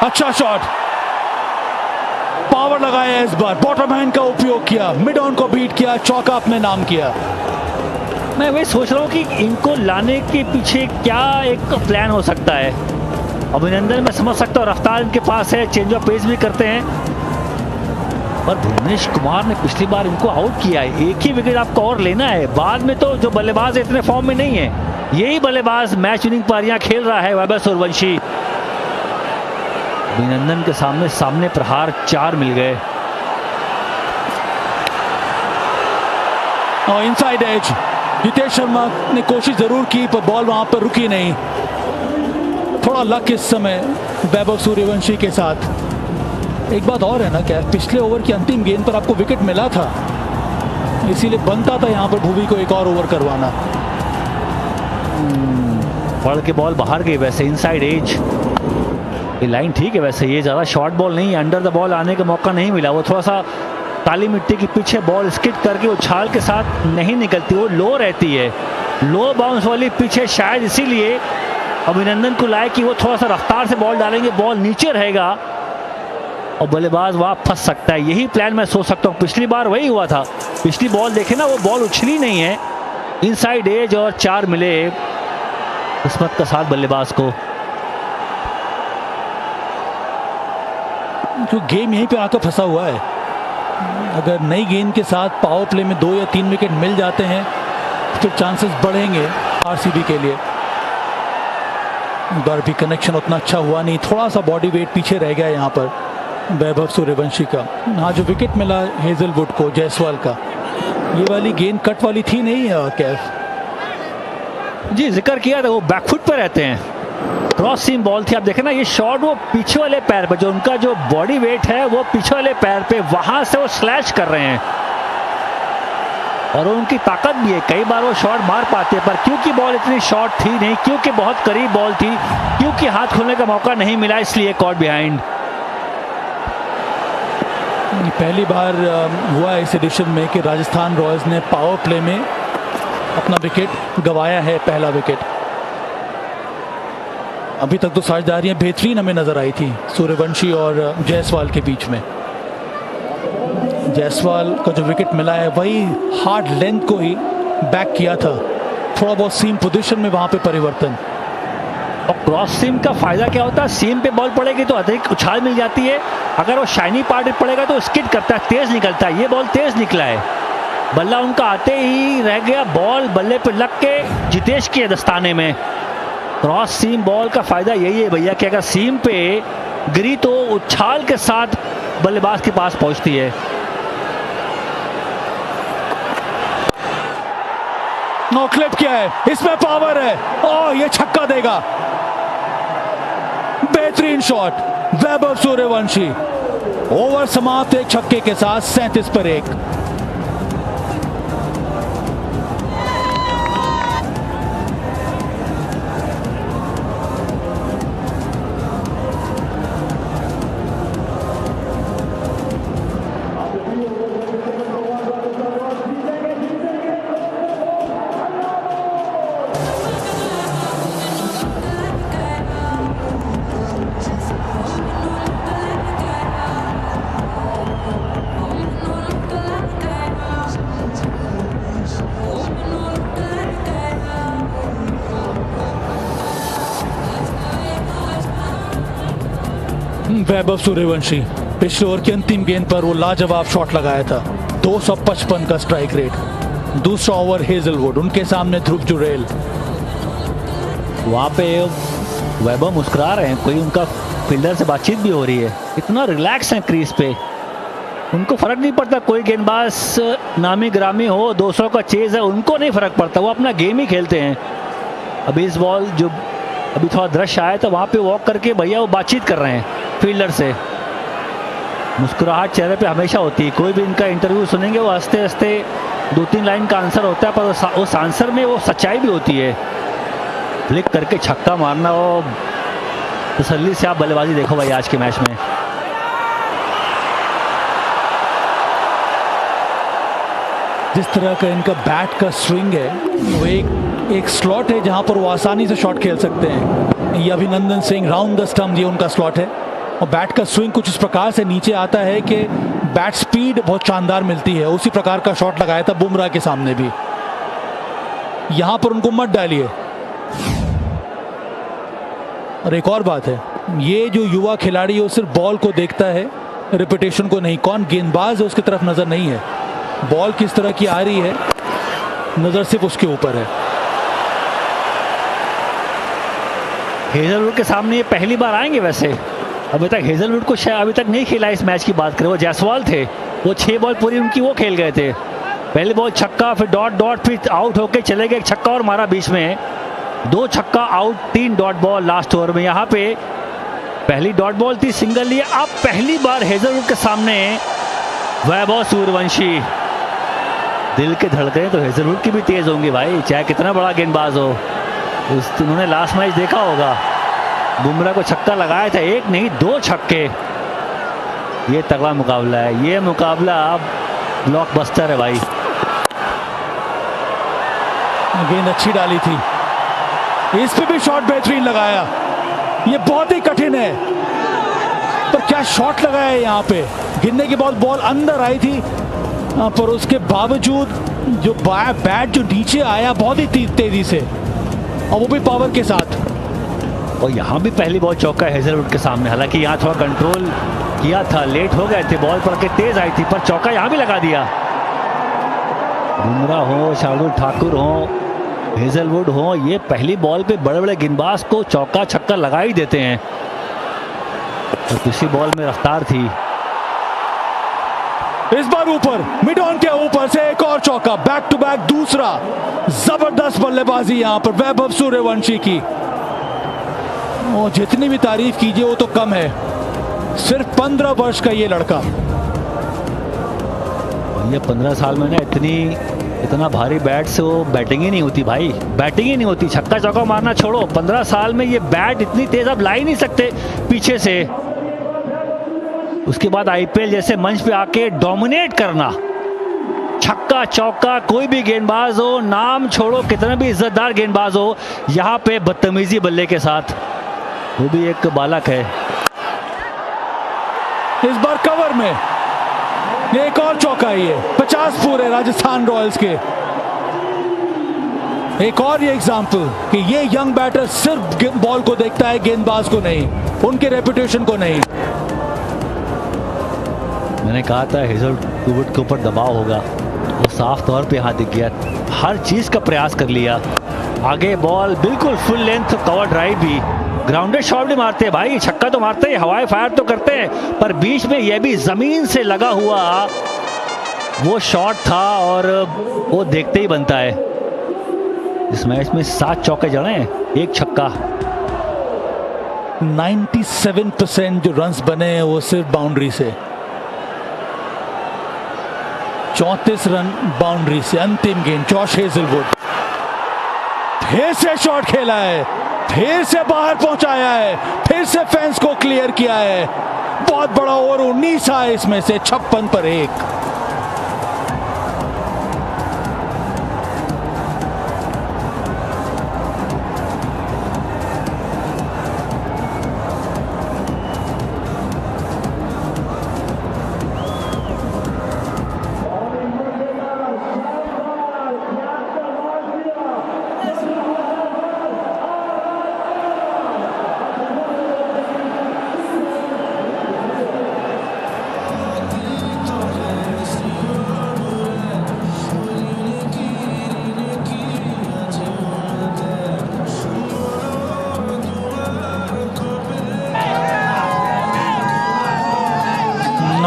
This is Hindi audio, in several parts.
अच्छा शॉट, पावर लगाया इस बार, बॉटम हैंड का उपयोग किया, मिड ऑन को बीट किया, चौका अपने नाम किया। मैं वही सोच रहा हूँ कि इनको लाने के पीछे क्या एक प्लान हो सकता है। अभिनंदन मैं समझ सकता हूँ, रफ्तार इनके पास है, चेंज ऑफ पेस भी करते हैं, पर भुवनेश कुमार ने पिछली बार इनको आउट किया है। एक ही विकेट आपको और लेना है, बाद में तो जो बल्लेबाज इतने फॉर्म में नहीं है, यही बल्लेबाज मैच विनिंग पारियां खेल रहा है वैभव सूर्यवंशी। अभिनंदन के सामने प्रहार 4 मिल गए। और इनसाइड एज, जितेश शर्मा ने कोशिश जरूर की पर बॉल वहां पर रुकी नहीं। थोड़ा लक इस समय वैभव सूर्यवंशी के साथ। एक बात और है ना, क्या पिछले ओवर की अंतिम गेंद पर आपको विकेट मिला था, इसीलिए बनता था यहां पर भुवी को एक और ओवर करवाना। पड़ के बॉल बाहर गई। वैसे इनसाइड एज, ये लाइन ठीक है, वैसे ये ज़्यादा शॉर्ट बॉल नहीं है, अंडर द बॉल आने का मौका नहीं मिला। वो थोड़ा सा काली मिट्टी के पीछे बॉल स्किड करके उछाल के साथ नहीं निकलती, वो लो रहती है, लो बाउंस वाली पीछे, शायद इसीलिए अभिनंदन को लाए कि वो थोड़ा सा रफ्तार से बॉल डालेंगे, बॉल नीचे रहेगा और बल्लेबाज वहाँ फंस सकता है। यही प्लान मैं सोच सकता हूँ, पिछली बार वही हुआ था। पिछली बॉल देखे ना, वो बॉल उछली नहीं है, इनसाइड एज और 4 मिले किस्मत का साथ बल्लेबाज को। जो गेम यहीं पे आकर फंसा हुआ है, अगर नई गेंद के साथ पावर प्ले में 2 या 3 विकेट मिल जाते हैं तो चांसेस बढ़ेंगे आरसीबी के लिए। बार भी कनेक्शन उतना अच्छा हुआ नहीं, थोड़ा सा बॉडी वेट पीछे रह गया यहाँ पर वैभव सूर्यवंशी का। हाँ, जो विकेट मिला हेजलवुड को, जायसवाल का, ये वाली गेंद कट वाली थी नहीं कैफ जी, जिक्र किया था, वो बैकफुट पर रहते हैं, क्रॉस सीम बॉल थी। आप देखें ना, ये शॉट वो पीछे वाले पैर पे, जो उनका जो बॉडी वेट है वो पीछे वाले पैर पे, वहां से वो स्लैश कर रहे हैं और उनकी ताकत भी है, कई बार वो शॉट मार पाते हैं, पर क्योंकि बॉल इतनी शॉर्ट थी नहीं, क्योंकि बहुत करीब बॉल थी, क्योंकि हाथ खोलने का मौका नहीं मिला, इसलिए कॉट बिहाइंड। पहली बार हुआ इस एडिशन में कि राजस्थान रॉयल्स ने पावर प्ले में अपना विकेट गंवाया है, पहला विकेट। अभी तक तो साझेदारियां बेहतरीन हमें नजर आई थी सूर्यवंशी और जायसवाल के बीच में। जायसवाल का जो विकेट मिला है वही हार्ड लेंथ को ही बैक किया था, थोड़ा बहुत सीम पोजीशन में वहां पे परिवर्तन। और क्रॉस सीम का फायदा क्या होता है, सीम पे बॉल पड़ेगी तो अधिक उछाल मिल जाती है, अगर वो शाइनी पार्ट पे पड़ेगा तो स्किड करता है, तेज निकलता है। ये बॉल तेज निकला है, बल्ला उनका आते ही रह गया, बॉल बल्ले पे लग के जितेश के दस्ताने में। क्रॉस सीम बॉल का फायदा यही है भैया कि अगर सीम पे गिरी तो उछाल के साथ बल्लेबाज के पास पहुंचती है। नो क्लिप किया है, इसमें पावर है, और ये छक्का देगा। बेहतरीन शॉट वैभव सूर्यवंशी, ओवर समाप्त एक छक्के के साथ 37 पर 1। वैभव सूर्यवंशी पिछले ओवर की अंतिम गेंद पर वो लाजवाब शॉट लगाया था, 255 का स्ट्राइक रेट। दूसरा ओवर हेजलवुड, उनके सामने ध्रुव जुरेल। वहां पे वैभव मुस्कुरा रहे हैं, कोई उनका फील्डर से बातचीत भी हो रही है, इतना रिलैक्स है क्रीज पे, उनको फर्क नहीं पड़ता कोई गेंदबाज नामी ग्रामी हो, 200 का चेज है, उनको नहीं फर्क पड़ता, वो अपना गेम ही खेलते हैं। अभी इस बॉल जो अभी थोड़ा दृश्य आया था, वहां पे वॉक करके भैया वो बातचीत कर रहे हैं फील्डर से। मुस्कुराहट चेहरे पे हमेशा होती है, कोई भी इनका इंटरव्यू सुनेंगे वो हंसते हंसते 2-3 लाइन का आंसर होता है, पर उस आंसर में वो सच्चाई भी होती है। फ्लिक करके छक्का मारना, वो तसल्ली से आप बल्लेबाजी देखो भाई आज के मैच में। जिस तरह का इनका बैट का स्विंग है, वो एक स्लॉट है जहां पर वो आसानी से शॉट खेल सकते हैं। ये अभिनंदन सिंह राउंड द स्टंप, ये उनका स्लॉट है। और बैट का स्विंग कुछ इस प्रकार से नीचे आता है कि बैट स्पीड बहुत शानदार मिलती है। उसी प्रकार का शॉट लगाया था बुमराह के सामने भी। यहां पर उनको मत डालिए। और एक और बात है, ये जो युवा खिलाड़ी है वो सिर्फ बॉल को देखता है, रिपीटेशन को नहीं। कौन गेंदबाज है उसकी तरफ नजर नहीं है। बॉल किस तरह की आ रही है, नजर सिर्फ उसके ऊपर है। हेजलवुड के सामने ये पहली बार आएंगे। वैसे अभी तक हेजलवुड को शायद अभी तक नहीं खेला इस मैच की बात करें। वो जायसवाल थे, वो 6 बॉल पूरी उनकी वो खेल गए थे। पहली बॉल छक्का, फिर डॉट डॉट, फिर आउट होके चले गए। एक छक्का और मारा बीच में, 2 छक्का out, 3 dot ball last over में। यहाँ पे पहली डॉट बॉल थी, सिंगल लिए। अब पहली बार हेजलवुड के सामने वैभव सूर्यवंशी। दिल के धड़कने तो हेजलवुड की भी तेज होंगी भाई, चाहे कितना बड़ा गेंदबाज हो। उन्होंने लास्ट मैच देखा होगा, बुमराह को छक्का लगाया था, 1 नहीं 2 छक्के। ये तगड़ा मुकाबला है, ये मुकाबला ब्लॉकबस्टर है भाई। गेंद अच्छी डाली थी, इस पे भी शॉट बेहतरीन लगाया। ये बहुत ही कठिन है, पर क्या शॉट लगाया है यहाँ पे। गिरने के बाद बॉल अंदर आई थी, पर उसके बावजूद जो बैट जो नीचे आया बहुत ही तेजी से, और वो भी पावर के साथ। और यहाँ भी पहली बॉल चौका हेजलवुड के सामने। हालांकि यहाँ थोड़ा कंट्रोल किया था, लेट हो गए थे, बॉल पड़ के तेज आई थी, पर चौका यहाँ भी लगा दिया। बुमराह हो, शार्दुल ठाकुर हो, हेजलवुड हो, ये पहली बॉल पे बड़े बड़े गेंदबाज को चौका छक्का लगा ही देते हैं। और किसी बॉल में रफ्तार थी। इस बार ऊपर मिड ऑन के ऊपर से एक और चौका, बैक टू बैक दूसरा। जबरदस्त बल्लेबाजी यहां पर वैभव सूर्यवंशी की। और जितनी भी तारीफ कीजिए वो तो कम है। सिर्फ 15 वर्ष का ये लड़का। ये 15 साल में ना इतना भारी बैट से वो बैटिंग ही नहीं होती भाई, बैटिंग ही नहीं होती। छक्का चौका मारना छोड़ो, 15 साल में ये बैट इतनी तेज आप ला ही नहीं सकते पीछे से। उसके बाद आईपीएल जैसे मंच पे आके डोमिनेट करना, छक्का चौका, कोई भी गेंदबाज हो, नाम छोड़ो कितना भी इज्जतदार गेंदबाज हो, यहाँ पे बदतमीजी बल्ले के साथ, वो भी एक बालक है। इस बार कवर में एक और चौका ही है। 50 पूरे राजस्थान रॉयल्स के। एक और ये एग्जाम्पल कि ये यंग बैटर सिर्फ बॉल को देखता है, गेंदबाज को नहीं, उनके रेपुटेशन को नहीं। मैंने कहा था हेजलवुड के ऊपर दबाव होगा, वो साफ तौर पे यहाँ दिख गया। हर चीज का प्रयास कर लिया। आगे बॉल बिल्कुल फुल लेंथ कवर ड्राइव भी, ग्राउंडेड शॉट भी मारते हैं भाई, छक्का तो मारते हैं, हवाई फायर तो करते हैं, पर बीच में यह भी जमीन से लगा हुआ वो शॉट था और वो देखते ही बनता है। इस मैच में 7 चौके जड़े हैं, 1 छक्का। 97% जो रन्स बने हैं वो सिर्फ बाउंड्री से। 34 रन बाउंड्री से। अंतिम गेंद जॉश हेजलवुड फिर से शॉट खेला है, फिर से बाहर पहुंचाया है, फिर से फेंस को क्लियर किया है। बहुत बड़ा ओवर 19 आया इसमें से, 56 पर 1।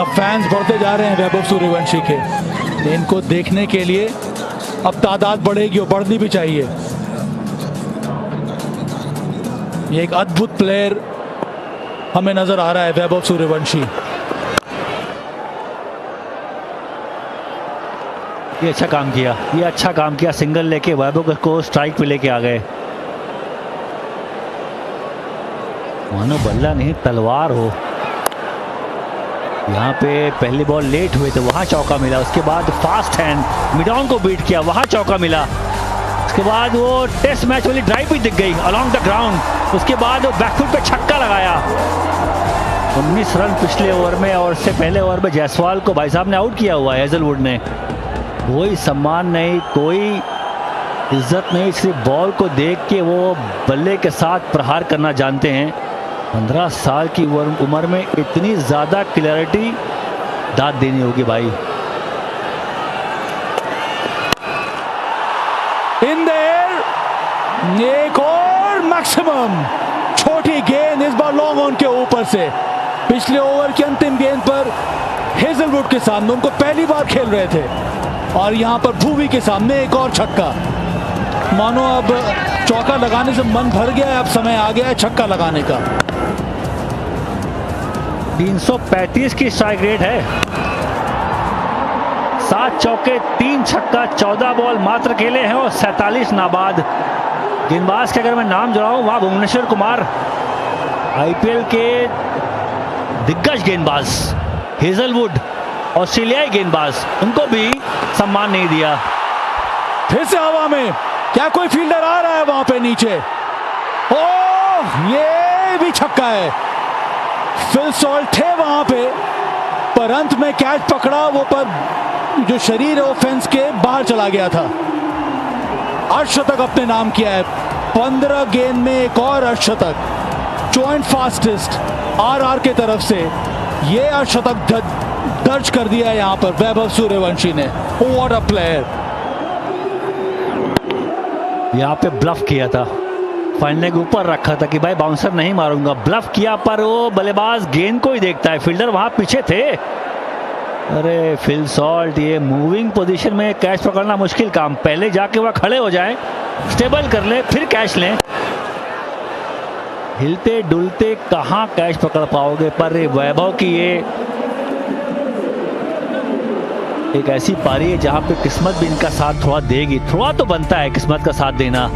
फैंस बढ़ते जा रहे हैं वैभव सूर्यवंशी के। इनको देखने के लिए अब तादाद बढ़ेगी और बढ़नी भी चाहिए। ये एक अद्भुत प्लेयर हमें नजर आ रहा है वैभव सूर्यवंशी। ये अच्छा काम किया, ये अच्छा काम किया, सिंगल लेके वैभव को स्ट्राइक पे लेके आ गए। मानो बल्ला नहीं तलवार हो। यहाँ पे पहली बॉल लेट हुए थे, वहाँ चौका मिला। उसके बाद फास्ट हैंड मिड ऑन को बीट किया, वहाँ चौका मिला। उसके बाद वो टेस्ट मैच वाली ड्राइव भी दिख गई अलोंग द ग्राउंड। उसके बाद वो बैकफुट पे छक्का लगाया। 19 रन पिछले ओवर में, और उससे पहले ओवर में जायसवाल को भाई साहब ने आउट किया हुआ है हेजलवुड ने। कोई सम्मान नहीं, कोई इज्जत नहीं, सिर्फ बॉल को देख के वो बल्ले के साथ प्रहार करना जानते हैं। 15 साल की उम्र में इतनी ज़्यादा क्लैरिटी दाद देनी होगी भाई। इन देयर, एक और मैक्सिमम छोटी गेंद, इस बार लॉन्ग ऑन के ऊपर से। पिछले ओवर की अंतिम गेंद पर हेजलवुड के सामने, उनको पहली बार खेल रहे थे, और यहां पर भुवी के सामने एक और छक्का। मानो अब चौका लगाने से मन भर गया है, अब समय आ गया है छक्का लगाने का। 335 की स्ट्राइक रेट है, 7 चौके 3 छक्का, 14 बॉल मात्र खेले हैं और 47 नाबाद। गेंदबाज के अगर मैं नाम जुड़ाऊं, वहां भुवनेश्वर कुमार, आईपीएल के दिग्गज गेंदबाज, हेजलवुड ऑस्ट्रेलियाई गेंदबाज, उनको भी सम्मान नहीं दिया। फिर से हवा में, क्या कोई फील्डर आ रहा है वहां पे नीचे? ओह, ये भी छक्का है। फिल सॉल्ट थे वहां पे, पर अंत में कैच पकड़ा, वो पर जो शरीर है वो फेंस के बाहर चला गया था। अर्धशतक अपने नाम किया है, 15 गेंद में एक और अर्धशतक, जॉइंट फास्टेस्ट आरआर के तरफ से ये अर्धशतक दर्ज कर दिया है यहां पर वैभव सूर्यवंशी ने। What a player! यहाँ पे ब्लफ किया था, फाइनल के ऊपर रखा था कि भाई बाउंसर नहीं मारूंगा, ब्लफ किया, पर वो बल्लेबाज गेंद को ही देखता है, फील्डर वहां पीछे थे। अरे फिल सॉल्ट, ये मूविंग पोजीशन में कैच पकड़ना मुश्किल काम, पहले जाके वह खड़े हो जाएं, स्टेबल कर ले, फिर कैच लें। हिलते डुलते कहां कैच पकड़ पाओगे? पर वैभव की ये एक ऐसी पारी है जहां पे किस्मत भी इनका साथ थोड़ा देगी, थोड़ा तो बनता है किस्मत का साथ देना।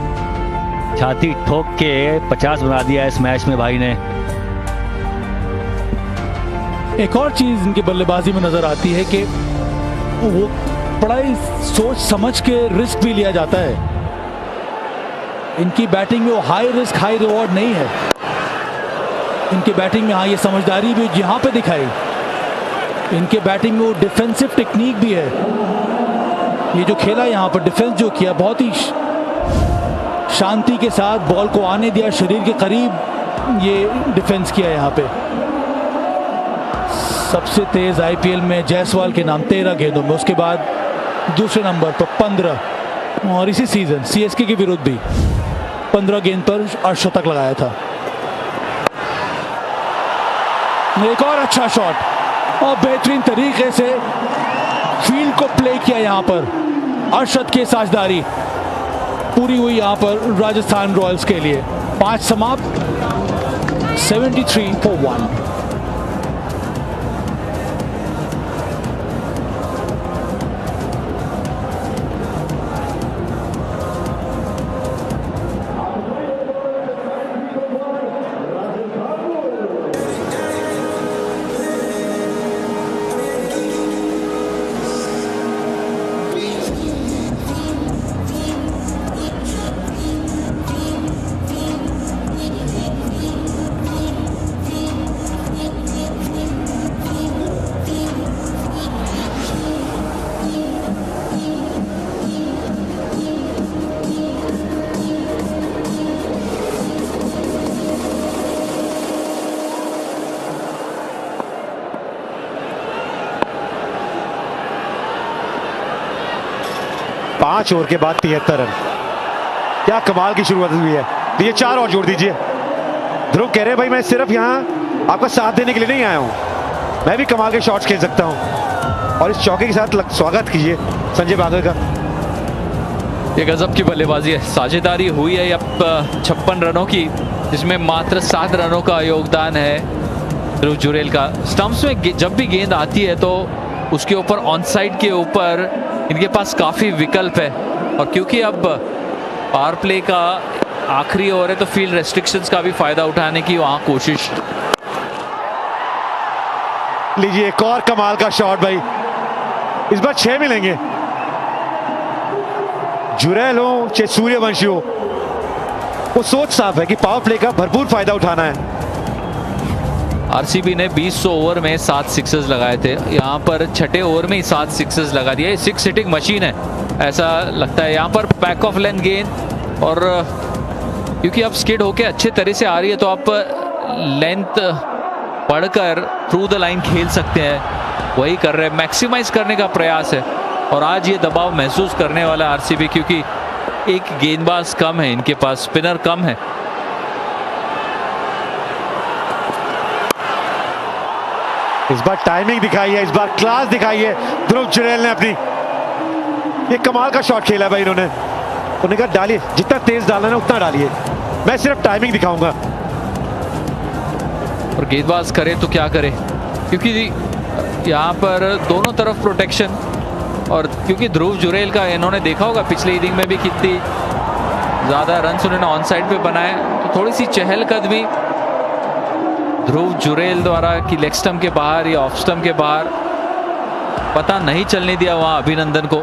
छाती ठोक के 50 बना दिया इस मैच में भाई ने। एक और चीज इनकी बल्लेबाजी में नजर आती है कि वो बड़ा ही सोच समझ के रिस्क भी लिया जाता है। इनकी बैटिंग में वो हाई रिस्क हाई रिवॉर्ड नहीं है। इनकी बैटिंग में हाँ, ये समझदारी भी यहां पे दिखाई। इनके बैटिंग में वो डिफेंसिव टेक्निक भी है। ये जो खेला यहाँ पर, डिफेंस जो किया, बहुत ही शांति के साथ बॉल को आने दिया, शरीर के करीब ये डिफेंस किया यहाँ पे। सबसे तेज आईपीएल में जायसवाल के नाम 13 गेंदों में, उसके बाद दूसरे नंबर पर 15, और इसी सीजन सीएसके के विरुद्ध भी 15 गेंद पर अर्धशतक लगाया था। एक और अच्छा शॉट और बेहतरीन तरीके से फील्ड को प्ले किया यहाँ पर। अर्शद की साझेदारी पूरी हुई यहाँ पर राजस्थान रॉयल्स के लिए। 5 समाप्त, 73 for 1। पांच ओवर के बाद 73 रन, क्या कमाल की शुरुआत हुई है। ये 4 और जोड़ दीजिए। ध्रुव कह रहे भाई मैं सिर्फ यहाँ आपका साथ देने के लिए नहीं आया हूँ, मैं भी कमाल के शॉट्स खेल सकता हूँ। और इस चौके के साथ स्वागत कीजिए संजय बांगर का। ये गजब की बल्लेबाजी है। साझेदारी हुई है अब 56 रनों की, जिसमें मात्र 7 रनों का योगदान है ध्रुव जुरेल का। स्टंप्स में जब भी गेंद आती है तो उसके ऊपर ऑन साइड के ऊपर इनके पास काफ़ी विकल्प है, और क्योंकि अब पावर प्ले का आखिरी ओवर है तो फील्ड रेस्ट्रिक्शंस का भी फायदा उठाने की वहां कोशिश। लीजिए एक और कमाल का शॉट भाई, इस बार 6 मिलेंगे। जुरेल हो चाहे सूर्यवंशी हो, वो सोच साफ है कि पावर प्ले का भरपूर फायदा उठाना है। आरसीबी ने 20 ओवर में 7 सिक्सेस लगाए थे, यहाँ पर छठे ओवर में ही 7 सिक्सेस लगा दिए। 6 हिटिंग मशीन है ऐसा लगता है। यहाँ पर बैक ऑफ लेंथ गेंद, और क्योंकि अब स्किड होके अच्छे तरह से आ रही है तो आप लेंथ पढ़कर थ्रू द लाइन खेल सकते हैं, वही कर रहे हैं, मैक्सिमाइज करने का प्रयास है। और आज ये दबाव महसूस करने वाला आरसीबी, क्योंकि एक गेंदबाज कम है इनके पास, स्पिनर कम है। इस बार टाइमिंग दिखाई है, इस बार क्लास दिखाई है ध्रुव जुरैल ने अपनी। ये कमाल का शॉट खेला भाई इन्होंने। उन्होंने कहा डालिए, जितना तेज डालना है उतना डालिए, मैं सिर्फ टाइमिंग दिखाऊंगा। और गेंदबाज करे तो क्या करे, क्योंकि यहाँ पर दोनों तरफ प्रोटेक्शन, और क्योंकि ध्रुव जुरैल का इन्होंने देखा होगा पिछले इनिंग में भी कितनी ज़्यादा रन्स उन्होंने ऑन साइड पे बनाए, तो थोड़ी सी चहलकदमी ध्रुव जुरैल द्वारा कि लेग स्टंप के बाहर या ऑफ स्टंप के बाहर, पता नहीं चलने दिया वहां अभिनंदन को।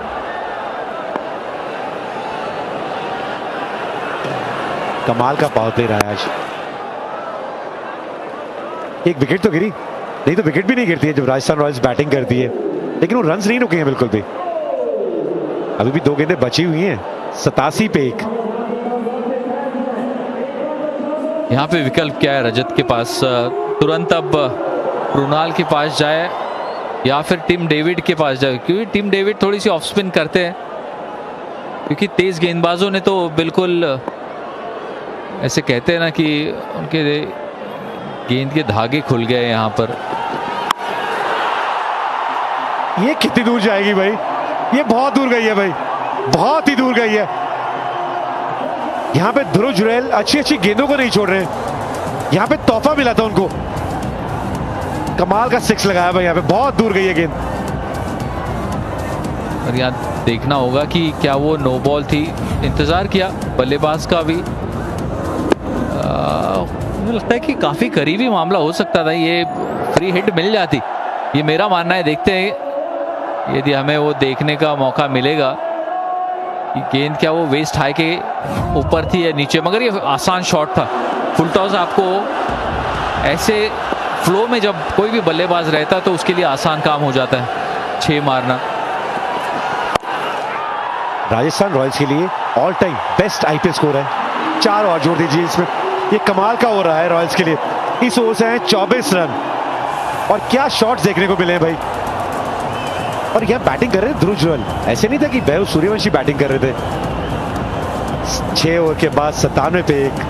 कमाल का पावर प्ले रहा है आज। एक विकेट तो गिरी, नहीं तो विकेट भी नहीं गिरती है जब राजस्थान रॉयल्स बैटिंग करती है, लेकिन वो रन्स नहीं रुके हैं बिल्कुल भी। अभी भी 2 गेंदें बची हुई हैं, 87 पे 1। यहाँ पे विकल्प क्या है रजत के पास? तुरंत अब कृणाल के पास जाए या फिर टिम डेविड के पास जाए, क्योंकि टिम डेविड थोड़ी सी ऑफ स्पिन करते हैं, क्योंकि तेज गेंदबाजों ने तो बिल्कुल ऐसे कहते हैं ना कि उनके गेंद के धागे खुल गए यहाँ पर। ये कितनी दूर जाएगी भाई? ये बहुत दूर गई है भाई, बहुत ही दूर गई है। यहां पे ध्रुव जुरैल अच्छी अच्छी गेंदों को नहीं छोड़ रहे हैं, यहां पे तोहफा मिला था उनको। कमाल का 6 लगाया भाई, यहां पे बहुत दूर गई है गेंद। और यहाँ देखना होगा कि क्या वो नो बॉल थी, इंतजार किया बल्लेबाज का भी। मुझे लगता है कि काफी करीबी मामला हो सकता था, ये फ्री हिट मिल जाती, ये मेरा मानना है। देखते हैं यदि हमें वो देखने का मौका मिलेगा कि गेंद क्या वो वेस्ट हाई के ऊपर थी या नीचे, मगर ये आसान शॉट था। फुल टॉस आपको ऐसे फ्लो में जब कोई भी बल्लेबाज रहता तो उसके लिए आसान काम हो जाता है 6 मारना। राजस्थान रॉयल्स के लिए all time best IPL score है, 4 और जोड़ दीजिए इसमें। ये कमाल का हो रहा है रॉयल्स के लिए। इस ओवर से हैं 24 रन, और क्या शॉट्स देखने को मिले हैं भाई। और यह बैटिंग कर रहे हैं ध्रुव जुरैल, ऐसे नहीं था कि वैभव सूर्यवंशी बैटिंग कर रहे थे। 6 ओवर के बाद 97 पे 1।